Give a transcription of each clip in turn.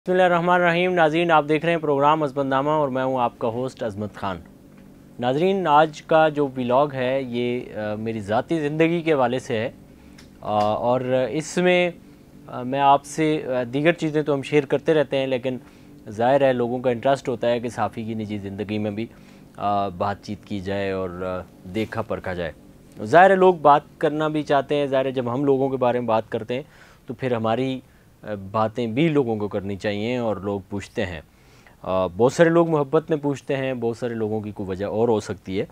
बिस्मिल्लाहिर्रहमानिर्रहीम। नाज़रीन, आप देख रहे हैं प्रोग्राम अज़मतनामा और मैं हूं आपका होस्ट अज़मत ख़ान। नाज़रीन, आज का जो व्लॉग है ये मेरी ज़ाती ज़िंदगी के हवाले से है और इसमें मैं आपसे दीगर चीज़ें तो हम शेयर करते रहते हैं, लेकिन ज़ाहिर है लोगों का इंटरेस्ट होता है कि साफ़ी की निजी ज़िंदगी में भी बातचीत की जाए और देखा परखा जाए। ज़ाहिर है लोग बात करना भी चाहते हैं। ज़ाहिर है जब हम लोगों के बारे में बात करते हैं तो फिर हमारी बातें भी लोगों को करनी चाहिए और लोग पूछते हैं। बहुत सारे लोग मोहब्बत में पूछते हैं, बहुत सारे लोगों की कोई वजह और हो सकती है।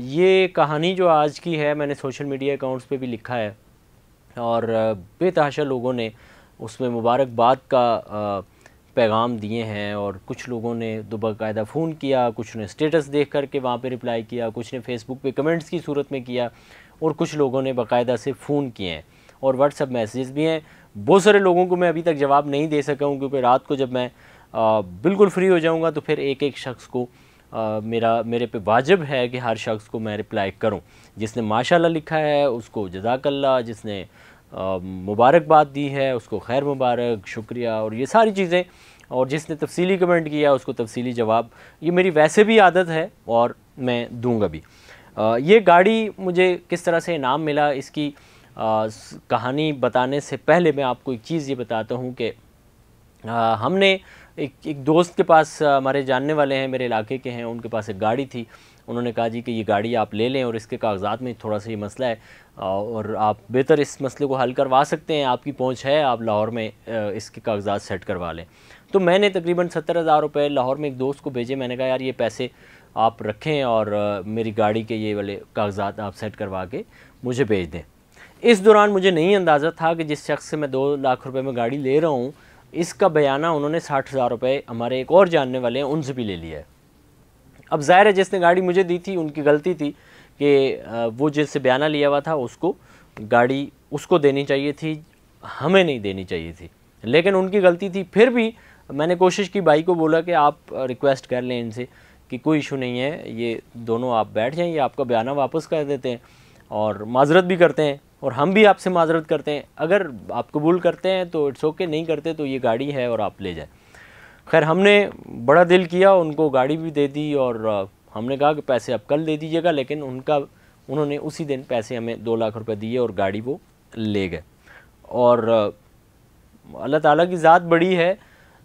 ये कहानी जो आज की है मैंने सोशल मीडिया अकाउंट्स पे भी लिखा है और बेतहाशा लोगों ने उसमें मुबारकबाद का पैगाम दिए हैं और कुछ लोगों ने तो बाकायदा फ़ोन किया, कुछ ने स्टेटस देख कर के वहाँ पे रिप्लाई किया, कुछ ने फेसबुक पे कमेंट्स की सूरत में किया और कुछ लोगों ने बाकायदा से फ़ोन किए हैं और व्हाट्सएप मैसेजेस भी हैं। बहुत सारे लोगों को मैं अभी तक जवाब नहीं दे सका हूँ क्योंकि रात को जब मैं बिल्कुल फ्री हो जाऊँगा तो फिर एक एक शख्स को मेरे पे वाजिब है कि हर शख्स को मैं रिप्लाई करूँ। जिसने माशाल्लाह लिखा है उसको जज़ाकल्लाह, जिसने मुबारकबाद दी है उसको खैर मुबारक, शुक्रिया और ये सारी चीज़ें, और जिसने तफसीली कमेंट किया उसको तफसीली जवाब। ये मेरी वैसे भी आदत है और मैं दूँगा भी। ये गाड़ी मुझे किस तरह से इनाम मिला, इसकी कहानी बताने से पहले मैं आपको एक चीज़ ये बताता हूँ कि हमने एक दोस्त के पास, हमारे जानने वाले हैं, मेरे इलाके के हैं, उनके पास एक गाड़ी थी। उन्होंने कहा जी कि ये गाड़ी आप ले लें और इसके कागजात में थोड़ा सा ये मसला है और आप बेहतर इस मसले को हल करवा सकते हैं, आपकी पहुंच है, आप लाहौर में इसके कागजात सेट करवा लें। तो मैंने तकरीबन 70,000 रुपये लाहौर में एक दोस्त को भेजे। मैंने कहा यार ये पैसे आप रखें और मेरी गाड़ी के ये वाले कागजात आप सेट करवा के मुझे भेज दें। इस दौरान मुझे नहीं अंदाज़ा था कि जिस शख्स से मैं 2 लाख रुपए में गाड़ी ले रहा हूँ इसका बयाना उन्होंने 60,000 रुपये हमारे एक और जानने वाले हैं उनसे भी ले लिया है। अब ज़ाहिर है जिसने गाड़ी मुझे दी थी उनकी गलती थी कि वो जिससे बयाना लिया हुआ था उसको गाड़ी उसको देनी चाहिए थी, हमें नहीं देनी चाहिए थी, लेकिन उनकी गलती थी। फिर भी मैंने कोशिश की, भाई को बोला कि आप रिक्वेस्ट कर लें इनसे कि कोई इशू नहीं है, ये दोनों आप बैठ जाएँ, ये आपका बयाना वापस कर देते हैं और माजरत भी करते हैं और हम भी आपसे माजरत करते हैं। अगर आप कबूल करते हैं तो इट्स ओके, नहीं करते तो ये गाड़ी है और आप ले जाएं। खैर हमने बड़ा दिल किया, उनको गाड़ी भी दे दी और हमने कहा कि पैसे आप कल दे दीजिएगा, लेकिन उन्होंने उसी दिन पैसे हमें 2 लाख रुपए दिए और गाड़ी वो ले गए। और अल्लाह ताला की ज़ात बड़ी है,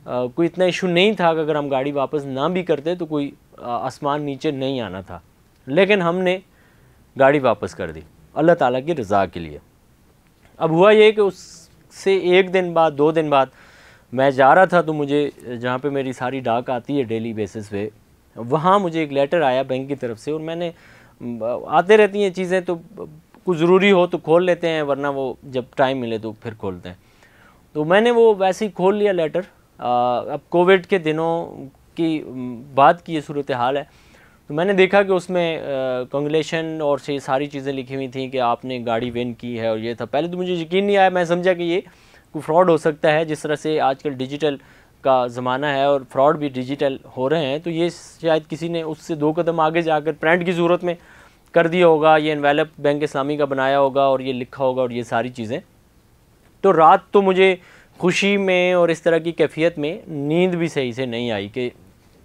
कोई इतना इशू नहीं था कि अगर हम गाड़ी वापस ना भी करते तो कोई आसमान नीचे नहीं आना था, लेकिन हमने गाड़ी वापस कर दी अल्लाह ताला की रज़ा के लिए। अब हुआ ये कि उससे 1 दिन बाद 2 दिन बाद मैं जा रहा था तो मुझे जहाँ पे मेरी सारी डाक आती है डेली बेसिस पे, वहाँ मुझे एक लेटर आया बैंक की तरफ से। और मैंने आते रहती हैं चीज़ें तो कुछ ज़रूरी हो तो खोल लेते हैं, वरना वो जब टाइम मिले तो फिर खोलते हैं। तो मैंने वो वैसे ही खोल लिया लेटर। अब कोविड के दिनों की बाद की ये सूरत हाल है, तो मैंने देखा कि उसमें कांग्रेचुलेशन और से सारी चीज़ें लिखी हुई थी कि आपने गाड़ी विन की है और ये था। पहले तो मुझे यकीन नहीं आया, मैं समझा कि ये कोई फ्रॉड हो सकता है, जिस तरह से आजकल डिजिटल का ज़माना है और फ्रॉड भी डिजिटल हो रहे हैं, तो ये शायद किसी ने उससे 2 कदम आगे जाकर प्रिंट की ज़रूरत में कर दिया होगा, ये एनवेलप बैंक इस्लामी का बनाया होगा और ये लिखा होगा और ये सारी चीज़ें। तो रात तो मुझे खुशी में और इस तरह की कैफियत में नींद भी सही से नहीं आई कि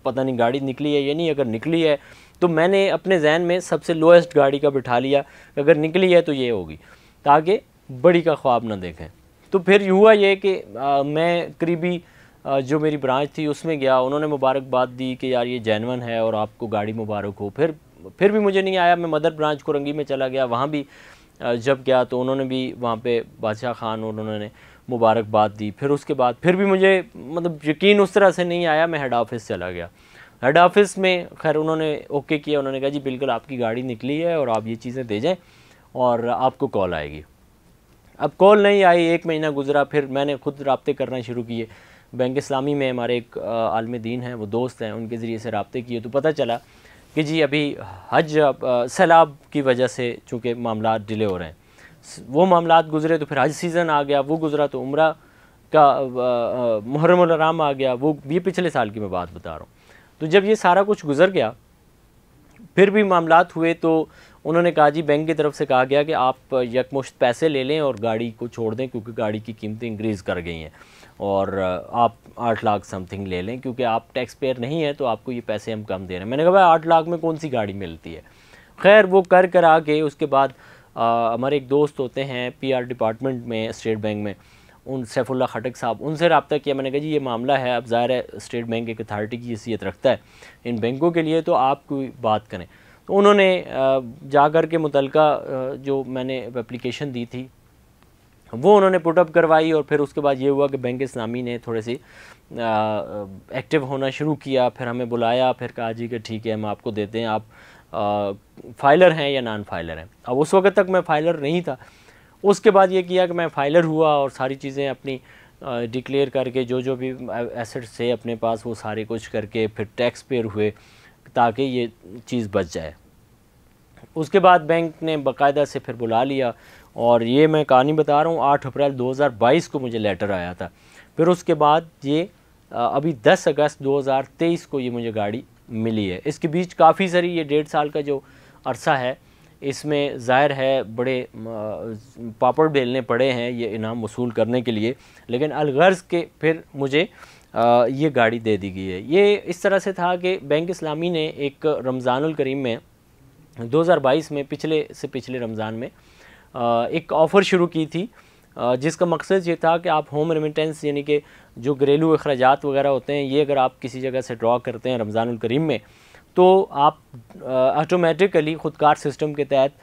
पता नहीं गाड़ी निकली है या नहीं। अगर निकली है तो मैंने अपने जहन में सबसे लोएस्ट गाड़ी का बिठा लिया, अगर निकली है तो ये होगी, ताकि बड़ी का ख्वाब ना देखें। तो फिर हुआ ये कि मैं करीबी जो मेरी ब्रांच थी उसमें गया, उन्होंने मुबारकबाद दी कि यार ये जेन्युइन है और आपको गाड़ी मुबारक हो। फिर भी मुझे नहीं आया। मैं मदर ब्रांच कोरंगी में चला गया, वहाँ भी जब गया तो उन्होंने भी वहाँ पे बादशाह खान और उन्होंने मुबारकबाद दी। फिर उसके बाद फिर भी मुझे मतलब यकीन उस तरह से नहीं आया। मैं हेड ऑफिस चला गया। हेड ऑफिस में खैर उन्होंने ओके किया, उन्होंने कहा जी बिल्कुल आपकी गाड़ी निकली है और आप ये चीज़ें दे जाएं और आपको कॉल आएगी। अब कॉल नहीं आई, 1 महीना गुजरा, फिर मैंने खुद रब्ते करना शुरू किए। बैंक इस्लामी में हमारे एक आलिम दीन हैं, वो दोस्त हैं, उनके ज़रिए से रब्ते किए तो पता चला कि जी अभी हज सैलाब की वजह से चूँकि मामला डिले हो रहे हैं, वो मामलात गुजरे तो फिर हज सीज़न आ गया, वो गुजरा तो उम्रा का मुहर्रमुल हराम आ गया, वो भी पिछले साल की मैं बात बता रहा हूँ। तो जब ये सारा कुछ गुजर गया फिर भी मामलात हुए तो उन्होंने कहा जी बैंक की तरफ से कहा गया कि आप यकमुश्त पैसे ले लें और गाड़ी को छोड़ दें क्योंकि गाड़ी की कीमतें इंक्रीज़ कर गई हैं। और आप 8 लाख समथिंग ले लें, क्योंकि आप टैक्स पेयर नहीं है तो आपको ये पैसे हम कम दे रहे हैं। मैंने कहा भाई 8 लाख में कौन सी गाड़ी मिलती है। खैर वो कर आके उसके बाद हमारे एक दोस्त होते हैं PR डिपार्टमेंट में स्टेट बैंक में, उन सैफुल्ला खटक साहब, उनसे रब्ता किया। मैंने कहा जी ये मामला है, अब ज़ाहिर है स्टेट बैंक एक अथॉरिटी की हैसियत रखता है इन बैंकों के लिए, तो आप कोई बात करें। तो उन्होंने जा कर के मुतलका जो मैंने एप्लीकेशन दी थी वो उन्होंने पुटअप करवाई, और फिर उसके बाद ये हुआ कि बैंक इस्लामी ने थोड़े से एक्टिव होना शुरू किया। फिर हमें बुलाया, फिर कहा जी कि ठीक है हम आपको देते हैं, आप फाइलर हैं या नॉन फाइलर हैं। अब उस वक्त तक मैं फाइलर नहीं था। उसके बाद ये किया कि मैं फ़ाइलर हुआ और सारी चीज़ें अपनी डिक्लेयर करके जो भी एसेट्स थे अपने पास वो सारे कुछ करके फिर टैक्स पेयर हुए ताकि ये चीज़ बच जाए। उसके बाद बैंक ने बाकायदा से फिर बुला लिया, और ये मैं कहानी बता रहा हूँ 8 अप्रैल 2022 को मुझे लेटर आया था। फिर उसके बाद ये अभी 10 अगस्त 2023 को ये मुझे गाड़ी मिली है। इसके बीच काफ़ी सारी ये 1.5 साल का जो अरसा है इसमें ज़ाहिर है बड़े पापड़ बेलने पड़े हैं ये इनाम वसूल करने के लिए, लेकिन अलगर्ज़ के फिर मुझे ये गाड़ी दे दी गई है। ये इस तरह से था कि बैंक इस्लामी ने एक रमज़ानुल करीम में 2022 में पिछले रमज़ान में एक ऑफ़र शुरू की थी, जिसका मकसद ये था कि आप होम रेमिटेंस यानी कि जो घरेलू अखराजात वगैरह होते हैं ये अगर आप किसी जगह से ड्रॉ करते हैं रमज़ानुल करीम में तो आप ऑटोमेटिकली ख़ुदकार सिस्टम के तहत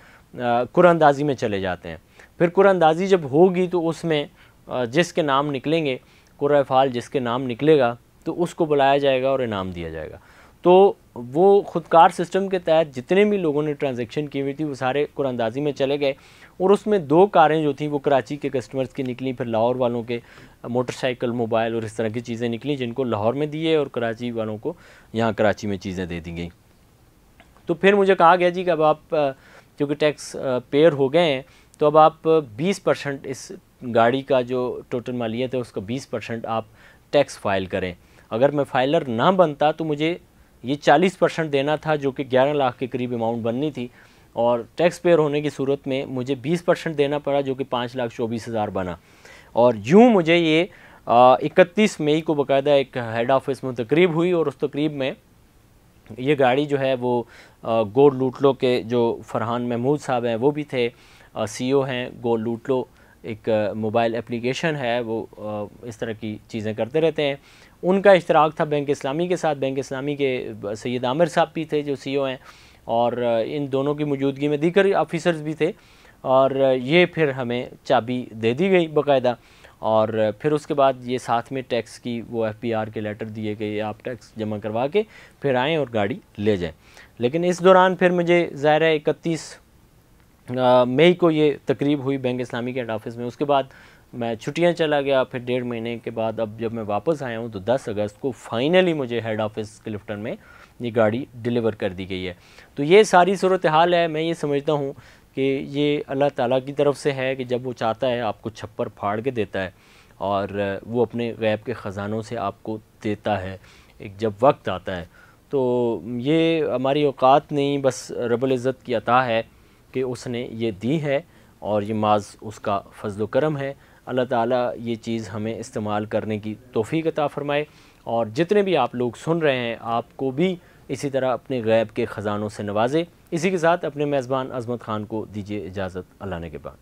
कुरानंदाज़ी में चले जाते हैं। फिर कुरानंदाज़ी जब होगी तो उसमें जिसके नाम निकलेंगे, कुर्रा फ़ाल जिसके नाम निकलेगा तो उसको बुलाया जाएगा और इनाम दिया जाएगा। तो वो ख़ुदकार सिस्टम के तहत जितने भी लोगों ने ट्रांजैक्शन की हुई थी वो सारे कुरानंदाज़ी में चले गए, और उसमें 2 कारें जो थी वो कराची के कस्टमर्स की निकली, फिर लाहौर वालों के मोटरसाइकिल, मोबाइल और इस तरह की चीज़ें निकली जिनको लाहौर में दिए और कराची वालों को यहाँ कराची में चीज़ें दे दी गई। तो फिर मुझे कहा गया जी कि अब आप क्योंकि टैक्स पेयर हो गए हैं तो अब आप 20% इस गाड़ी का जो टोटल मालियत है उसका 20% आप टैक्स फ़ाइल करें। अगर मैं फ़ाइलर ना बनता तो मुझे ये 40% देना था जो कि 11 लाख के करीब अमाउंट बननी थी, और टैक्स पेयर होने की सूरत में मुझे 20% देना पड़ा जो कि 5,24,000 बना। और यूँ मुझे ये 31 मई को बाकायदा एक हेड ऑफिस में तकरीब हुई, और उस तकरीब में ये गाड़ी जो है वो गोल्ड लूटलो के जो फरहान महमूद साहब हैं वो भी थे, CEO हैं गोल्ड लूटलो, एक मोबाइल एप्लीकेशन है वो इस तरह की चीज़ें करते रहते हैं, उनका इश्तराक था बैंक इस्लामी के साथ। बैंक इस्लामी के सैयद आमिर साहब भी थे जो CEO हैं, और इन दोनों की मौजूदगी में दीगर ऑफिसर्स भी थे, और ये फिर हमें चाबी दे दी गई बाकायदा। और फिर उसके बाद ये साथ में टैक्स की वो FPR के लेटर दिए गए, आप टैक्स जमा करवा के फिर आएँ और गाड़ी ले जाएँ। लेकिन इस दौरान फिर मुझे ज़ाहिर है 31 मई को ये तकरीब हुई बैंक इस्लामी के हेड ऑफिस में। उसके बाद मैं छुट्टियां चला गया, फिर 1.5 महीने के बाद अब जब मैं वापस आया हूँ तो 10 अगस्त को फाइनली मुझे हेड ऑफिस क्लिफ्टन में ये गाड़ी डिलीवर कर दी गई है। तो ये सारी सूरत हाल है। मैं ये समझता हूँ कि ये अल्लाह ताला की तरफ से है कि जब वो चाहता है आपको छप्पर फाड़ के देता है, और वो अपने गैब के ख़जानों से आपको देता है एक जब वक्त आता है। तो ये हमारी औकात नहीं, बस रब्बुल इज़्ज़त की अता है कि उसने ये दी है, और ये माज़ उसका फ़ज़्ल व करम है। अल्लाह ताला ये चीज़ हमें इस्तेमाल करने की तौफ़ीक अता फ़रमाए, और जितने भी आप लोग सुन रहे हैं आपको भी इसी तरह अपने गैब के ख़जानों से नवाज़े। इसी के साथ अपने मेज़बान अज़मत ख़ान को दीजिए इजाज़त, अल्लाह ने के बाद।